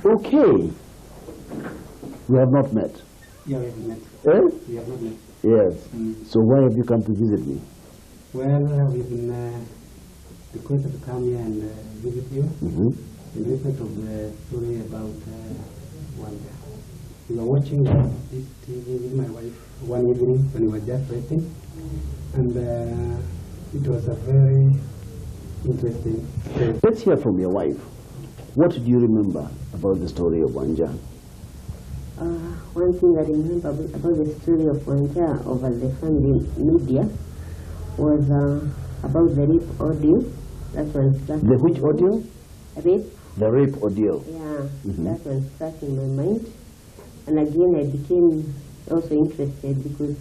Okay. We have not met. Yeah, we have met. We have not met. Yes. So why have you come to visit me? Well, we've been requested to come here and visit you in respect of the story about Wanja. We were watching this TV with my wife one evening when we were just resting, and it was a very interesting story. Let's hear from your wife. What do you remember about the story of Wanja? One thing I remember about the story of Wanja over the family media was about the rape audio. That was the which audio? Rape. The rape audio. Yeah, that was stuck in my mind. And again, I became also interested because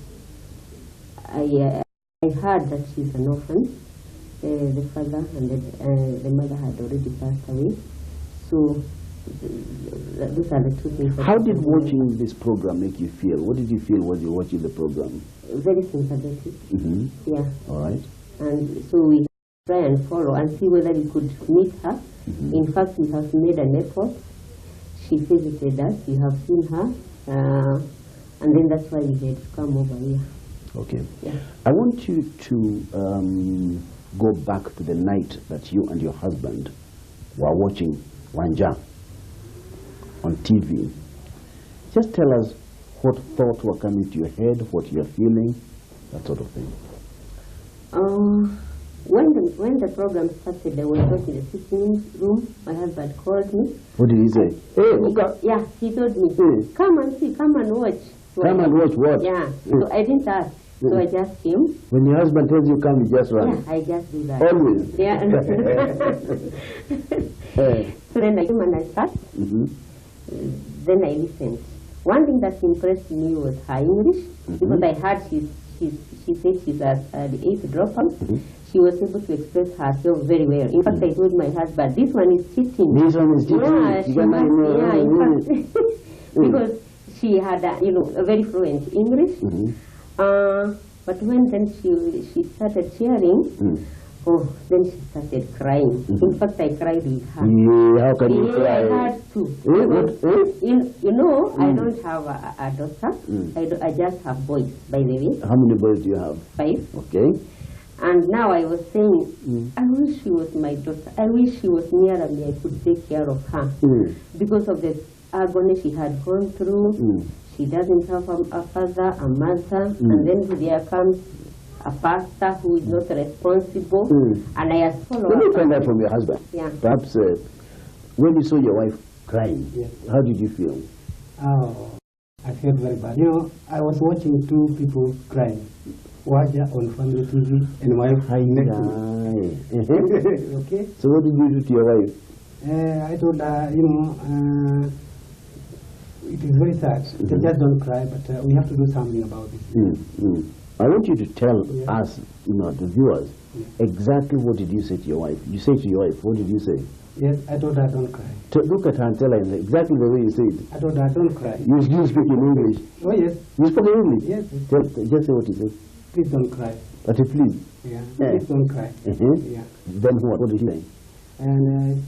I heard that she's an orphan. The father and the mother had already passed away. So those are the two things. How did watching this program make you feel? What did you feel when you were watching the program? Very sympathetic. Yeah. All right. And so we try and follow and see whether we could meet her. In fact, we have made an effort. She visited us. We have seen her. And then that's why we had to come over here. Okay. Yeah. I want you to go back to the night that you and your husband were watching Wanja on TV. Just tell us what thoughts were coming to your head, what you're feeling, that sort of thing. When the program started, I was not in the sitting room. My husband called me. What did he say? Yeah, he told me, come and see, come and watch. So come and watch what? Yeah, so I didn't ask. So I just came. When your husband tells you come, you just run? Yeah, I just do that. Always? Yeah. So then I came and I sat. Then I listened. One thing that impressed me was her English, because I heard she said she's at the 8th dropout. She was able to express herself very well. In fact, I told my husband, this one is cheating. This one is cheating. Yeah, in fact, because she had a very fluent English. But when then she started sharing, then she started crying. In fact, I cried with her. Yeah, how can you cry? I had to. I don't have a daughter. I just have boys, by the way. How many boys do you have? 5. Okay. And now I was saying, I wish she was my daughter. I wish she was nearer me. I could take care of her. Because of the agony she had gone through. She doesn't have a father, a mother, and then there comes a pastor who is not responsible, and I asked for. Let me find out from your husband. Yeah. Perhaps when you saw your wife crying, how did you feel? Oh, I felt very bad. I was watching 2 people crying. Wanja on family TV and my wife next to me. Okay. So what did you do to your wife? I told her, it is very sad. Just don't cry, but we have to do something about this. I want you to tell us, the viewers, exactly what did you say to your wife? You say to your wife, what did you say? Yes, I told her don't cry. Look at her and tell her exactly the way you say it. I told her don't cry. You speak in English? Oh, yes. You spoke in English? Yes. Just say what you say. Please don't cry. But please? Yeah, please don't cry. Yeah. Then what? What did she say? And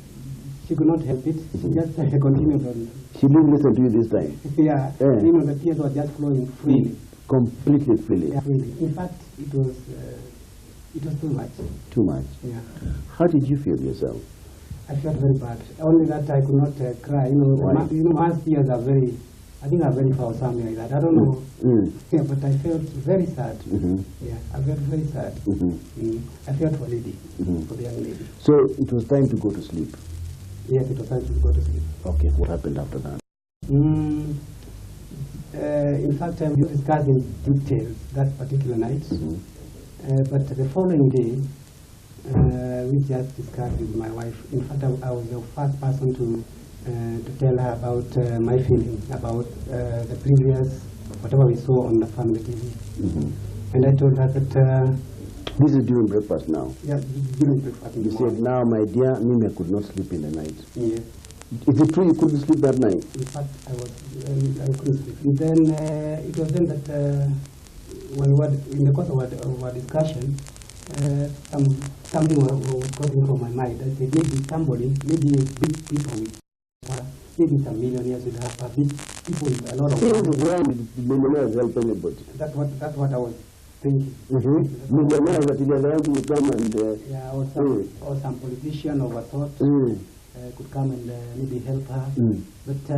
she could not help it. She just continued on. She didn't listen to you this time? Yeah. The tears were just flowing freely. Completely freely? Yeah, freely. In fact, it was too much. Too much? Yeah. How did you feel yourself? I felt very bad. Only that I could not cry. Man's tears are very, I think are very foul, something like that. I don't know. Yeah, but I felt very sad. Yeah, I felt very sad. I felt for lady, for the young lady. So it was time to go to sleep? Yes, it was time to go to sleep. Okay, what happened after that? In fact, we discussed in detail that particular night. But the following day, we just discussed with my wife. In fact, I was the first person to tell her about my feeling about the previous, whatever we saw on the family TV. And I told her that... this is during breakfast now? Yeah, during breakfast. You said, now, my dear, Mimi could not sleep in the night. Yes. Is it true you couldn't sleep that night? In fact, I couldn't sleep. And then it was then that when we were in the course of our discussion, something was going through my mind. I said, maybe somebody, maybe big people maybe some millionaires will help her, big people with a lot of money. Why did millionaires help anybody? That's what I was thinking. Millionaires that the other will come and... yeah, or some politician of a sort could come and maybe help her. But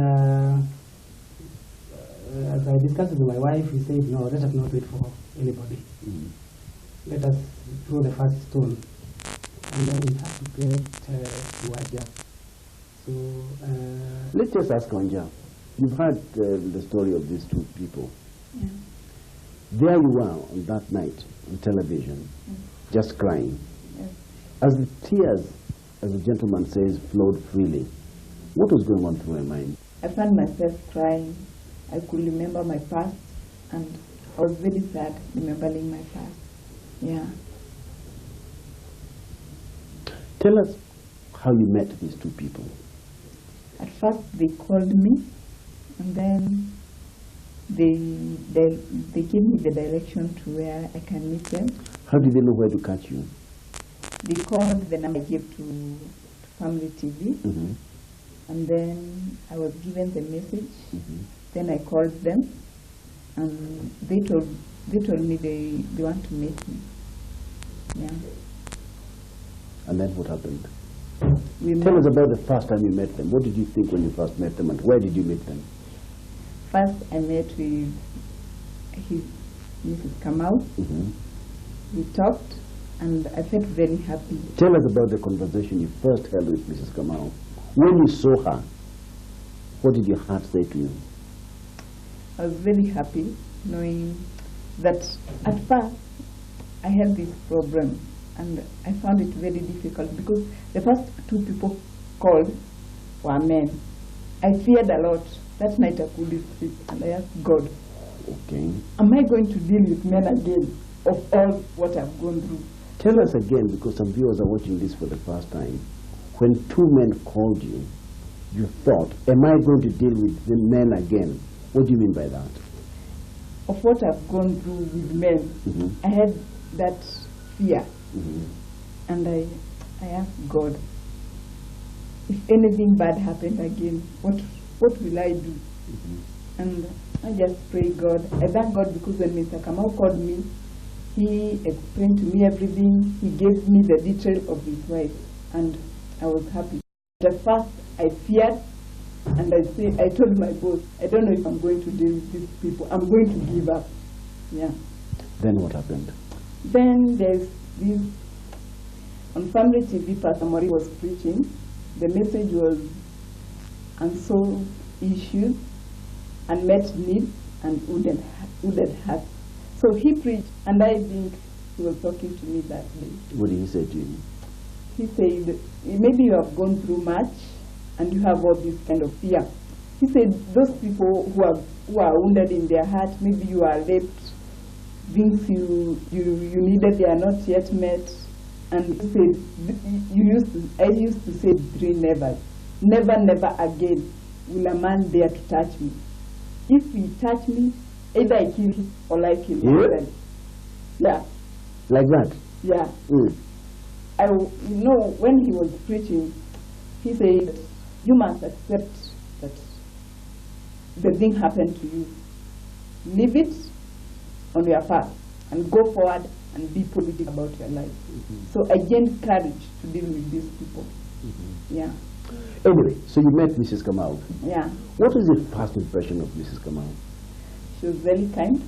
as I discussed with my wife, we said, no, let us not wait for anybody. Let us throw the first stone. And then we have to get to Wanja. So, let's just ask Wanja. You've heard the story of these two people. Yeah. There you are on that night on television, just crying. Yes. As the tears, as the gentleman says, flowed freely, what was going on through your mind? I found myself crying. I could remember my past, and I was very sad remembering my past. Yeah. Tell us how you met these two people. At first they called me, and then they gave me the direction to where I can meet them. How did they know where to catch you? They called the number I gave to Family TV, and then I was given the message. Then I called them, and they told me they want to meet me. Yeah. And then what happened? We Tell met. us about the first time you met them. What did you think when you first met them, and where did you meet them? First, I met with Mrs. Kamau. We talked, and I felt very happy. Tell us about the conversation you first held with Mrs. Kamau. When you saw her, what did your heart say to you? I was very happy knowing that at first I had this problem, and I found it very difficult because the first two people called were men. I feared a lot. That night I couldn't sleep, and I asked God, Okay. am I going to deal with men again of all what I've gone through? Tell us again, because some viewers are watching this for the first time. When two men called you, you thought, am I going to deal with the men again? What do you mean by that? Of what I've gone through with men, I had that fear. And I asked God, if anything bad happened again, what will I do? And I just pray God. I thank God because when Mr. Kamau called me, he explained to me everything. He gave me the detail of his wife, and I was happy. At first, I feared, and I told my boss, I don't know if I'm going to deal with these people. I'm going to give up. Yeah. Then what happened? Then there's this, on Family TV, Pastor Mori was preaching. The message was unsolved issues, unmet needs, and wounded hearts. So he preached, and I think he was talking to me that day. What did he say to you? He said, maybe you have gone through much, and you have all this kind of fear. He said, those people who are wounded in their heart, maybe you are raped, things you needed, they are not yet met. And he said, I used to say 3 nevers. Never, never again will a man dare to touch me. If he touch me, either I kill him or I kill him. Yeah. Like that? Yeah. When he was preaching, he said, you must accept that the thing happened to you. Leave it on your path and go forward and be positive about your life. So I gained courage to deal with these people. Yeah. Anyway, so you met Mrs. Kamau. Yeah. What was your first impression of Mrs. Kamau? She was very kind.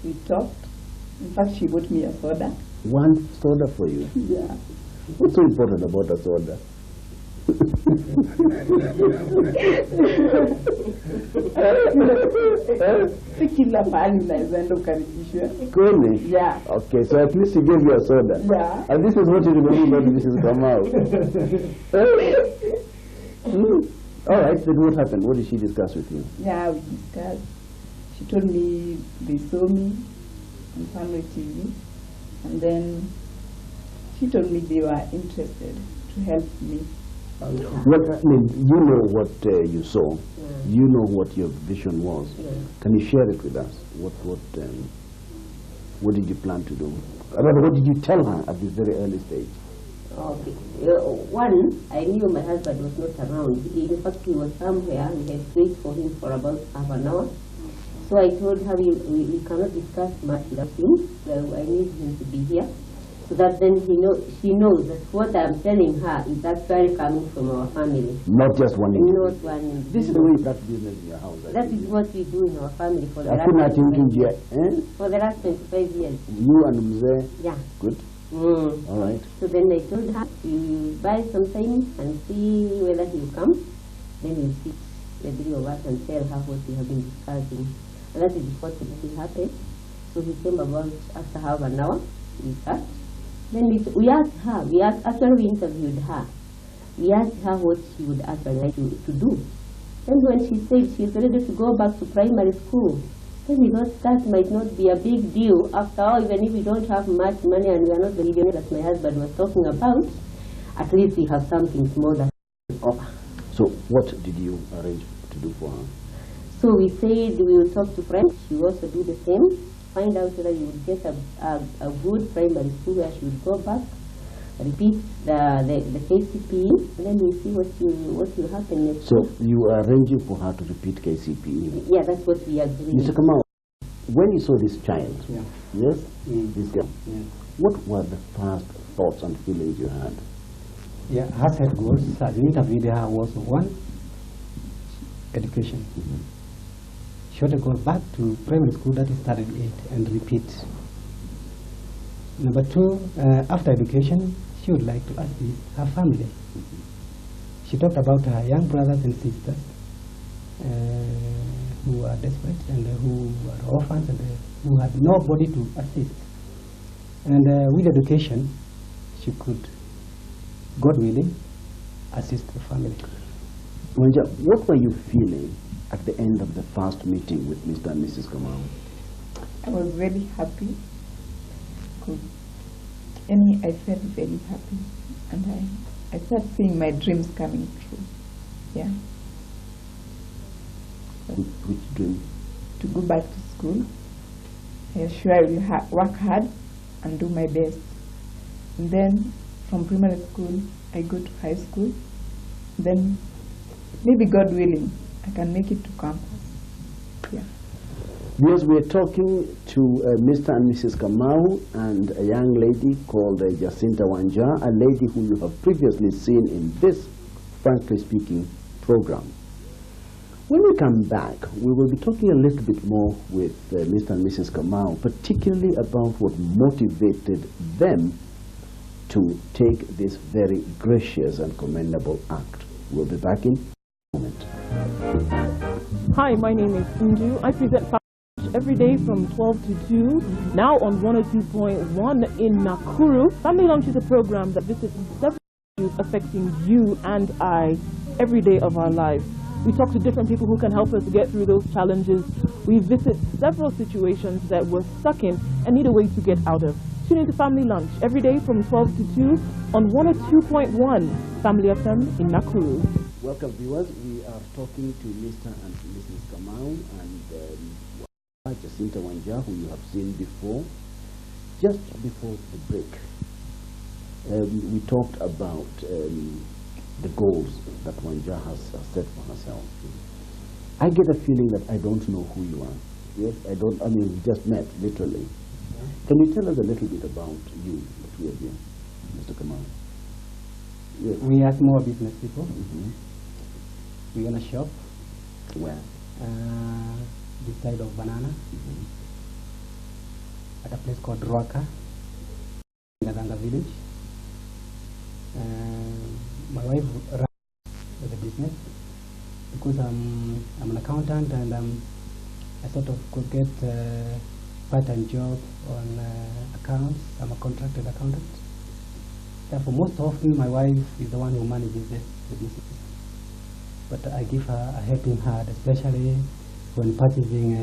We talked. In fact, she bought me a soda. One soda for you? Yeah. What's so important about a soda? Kila pahali unaenda ukaribishwe. Kweli? Yeah. Okay, so at least she gave you a soda. Yeah. And this is what you remember about Mrs. Kamau. All right, then what happened? What did she discuss with you? Yeah, we discussed. She told me they saw me on Family TV, and then she told me they were interested to help me. What, I mean, you know what you saw. You know what your vision was. Can you share it with us? What did you plan to do? Rather, what did you tell her at this very early stage? Okay. One, I knew my husband was not around. In fact, he was somewhere. We had waited for him for about half an hour. So I told her we cannot discuss much without him. So I need him to be here. So that then she knows that what I'm telling her is actually coming from our family. Not just one individual. Not one individual. This is the way you practice business in your house. That is what we do in our family for the last Hakuna 25 years. eh? For the last 25 years. You and Mzee? Yeah. Good. All right. So then I told her to buy something and see whether he'll come. Then we'll sit, the three of us, and tell her what we have been discussing. And that is what happened. So he came about after half an hour. We sat. Then we asked her, actually we interviewed her. We asked her what she would actually like to do. Then when she said she's ready to go back to primary school, then we thought that might not be a big deal. After all, even if we don't have much money and we are not the millionaire that my husband was talking about, at least we have something small that we offer. So what did you arrange to do for her? So we said we will talk to friends. She will also do the same. Find out whether you would get a good primary school where she would go back, repeat the KCPE, and then we'll see what will happen next. So you are arranging for her to repeat KCPE? Yeah, that's what we agreed. Mr. Kamau, when you saw this child, yes, this girl, what were the first thoughts and feelings you had? Yeah, her set goals, as we interviewed her, was one, education. She ought to go back to primary school, that is started 8, and repeat. Number 2, after education, she would like to assist her family. She talked about her young brothers and sisters who are desperate and who are orphans and who had nobody to assist. And with education, she could, God willing, assist the family. Wanja, what were you feeling at the end of the first meeting with Mr. and Mrs. Kamau? I was very happy. I felt very happy, and I started seeing my dreams coming true. Yeah. Which dream? To go back to school. I assure I will work hard and do my best. And then from primary school, I go to high school. Then maybe God willing, I can make it to campus. Yeah. Yes, we're talking to Mr. and Mrs. Kamau and a young lady called Jecinta Wanja, a lady who you have previously seen in this Frankly Speaking program. When we come back, we will be talking a little bit more with Mr. and Mrs. Kamau, particularly about what motivated them to take this very gracious and commendable act. We'll be back in a moment. Hi, my name is Njenga. I present Family Lunch every day from 12 to 2, now on 102.1 in Nakuru. Family Lunch is a program that visits several issues affecting you and I every day of our lives. We talk to different people who can help us get through those challenges. We visit several situations that we're stuck in and need a way to get out of. Tune into Family Lunch every day from 12 to 2 on 102.1 Family FM in Nakuru. Welcome, viewers. We are talking to Mr. and Mrs. Kamau and Jecinta Wanja, who you have seen before. Just before the break, we talked about the goals that Wanja has set for herself. I get a feeling that I don't know who you are. Yes, I mean, we just met, literally. Can you tell us a little bit about you, the two of you, Mr. Kamau? Yes. We are small business people. We own a shop. Where? This side of Banana. At a place called Ruaka, in Njenga village. My wife runs the business because I'm an accountant and I sort of could get a part-time job on accounts. I'm a contracted accountant. Therefore, most often my wife is the one who manages the business. But I give her a helping hand, especially when purchasing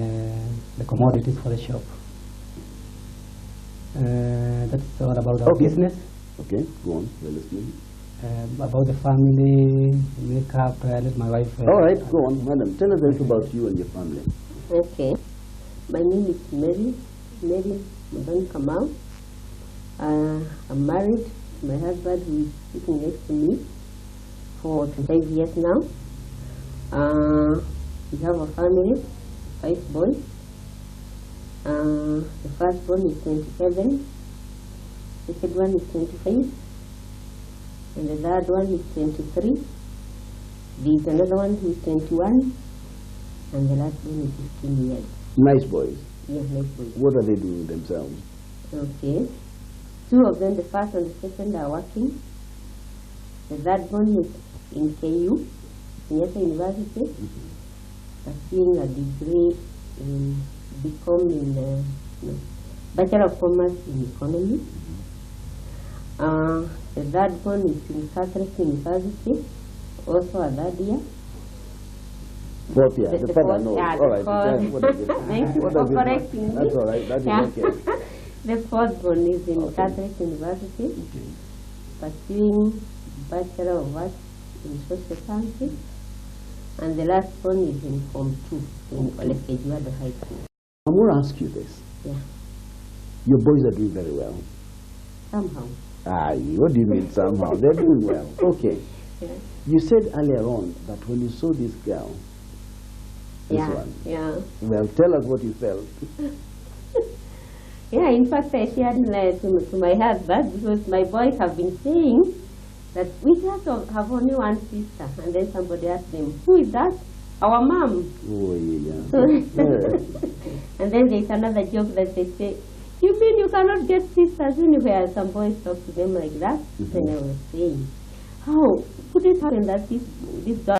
the commodities for the shop. That's all about our business. Okay, go on, we're listening. About the family, makeup, let my wife... all right, go on, madam. Tell us a little about you and your family. Okay. My name is Mary Mudan Kamau. I'm married my husband, who is sitting next to me for 25 years now. We have a family, 5 boys. The first one is 27, the second one is 25, and the third one is 23. There is another one who is 21, and the last one is 15 years. Nice boys. Yes, nice boys. What are they doing themselves? Okay. 2 of them, the first and the second, are working. The third one is in KU, Kenyatta University, pursuing a degree in becoming Bachelor of Commerce in Economy. The third one is in Catholic University, also a third year. Fourth year. The The father fourth, knows. yeah, All right. the What is it? Thank you What for does it correcting me. That's all right. That is Yeah. okay. The fourth one is in Okay. Catholic University, Okay. pursuing Bachelor of Arts in Social Sciences, and the last one is in Form 2 in Olekejuado High School. I'm going to ask you this. Yeah, Your boys are doing very well. somehow. What do you mean somehow? They're doing well. Okay. Yeah, You said earlier on that when you saw this girl, this yeah, one, yeah. well, tell us what you felt. Yeah, in fact, I shared to my husband, because my boys have been saying that we just have only one sister, and then somebody asked them, who is that? Our mom. Oh, yeah. So Yeah. and then there's another joke that they say, you mean you cannot get sisters anywhere? Some boys talk to them like that. And I was saying, how could it happen that this girl